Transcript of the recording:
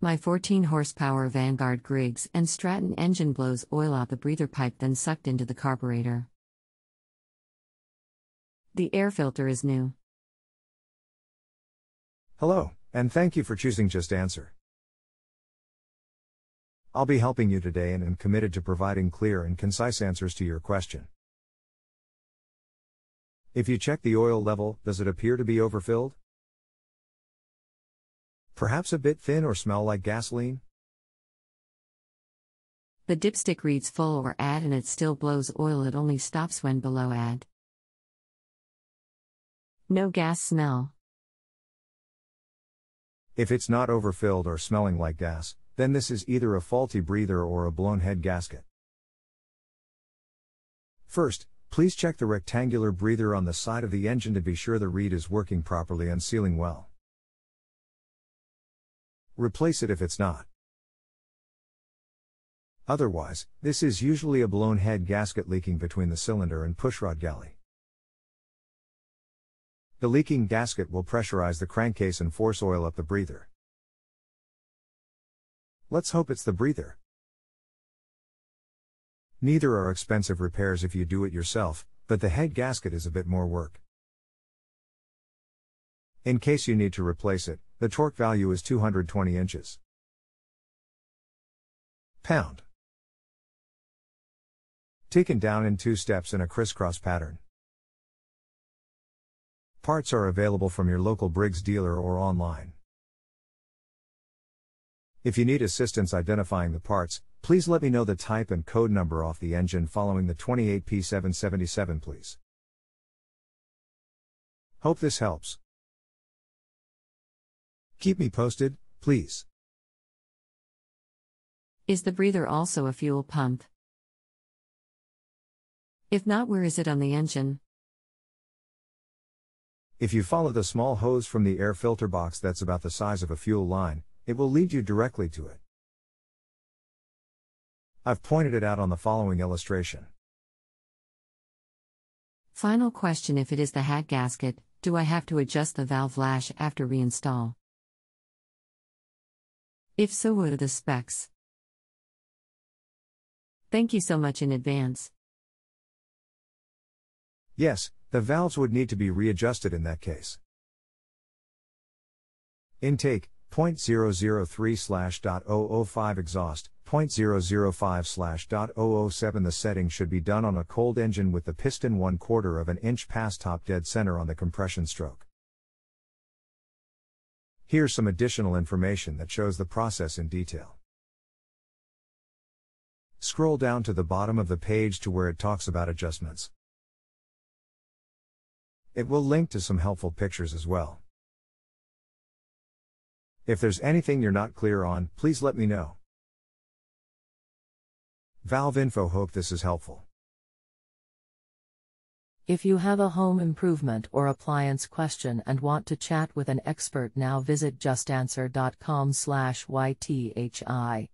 My 14 horsepower VANGUARD Griggs Stratton engine blows oil out the breather pipe then sucked into the carburator. The air filter is new. Hello, and thank you for choosing JustAnswer. I'll be helping you today and am committed to providing clear and concise answers to your question. If you check the oil level, does it appear to be overfilled? Perhaps a bit thin or smell like gasoline? The dipstick reads full or add and it still blows oil, it only stops when below add. No gas smell. If it's not overfilled or smelling like gas, then this is either a faulty breather or a blown head gasket. First, please check the rectangular breather on the side of the engine to be sure the reed is working properly and sealing well. Replace it if it's not. Otherwise, this is usually a blown head gasket leaking between the cylinder and pushrod galley. The leaking gasket will pressurize the crankcase and force oil up the breather. Let's hope it's the breather. Neither are expensive repairs if you do it yourself, but the head gasket is a bit more work. In case you need to replace it, the torque value is 220 inches. Pound. Taken down in 2 steps in a crisscross pattern. Parts are available from your local Briggs dealer or online. If you need assistance identifying the parts, please let me know the type and code number off the engine following the 28P777 please. Hope this helps. Keep me posted, please. Is the breather also a fuel pump? If not, where is it on the engine? If you follow the small hose from the air filter box that's about the size of a fuel line, it will lead you directly to it. I've pointed it out on the following illustration. Final question: if it is the hat gasket, do I have to adjust the valve lash after reinstall? If so, what are the specs? Thank you so much in advance. Yes, the valves would need to be readjusted in that case. Intake, 0.003/.005 exhaust, 0.005/.007 The setting should be done on a cold engine with the piston 1/4 of an inch past top dead center on the compression stroke. Here's some additional information that shows the process in detail. Scroll down to the bottom of the page to where it talks about adjustments. It will link to some helpful pictures as well. If there's anything you're not clear on, please let me know. Valve info. Hope this is helpful. If you have a home improvement or appliance question and want to chat with an expert now, visit justanswer.com/ythi.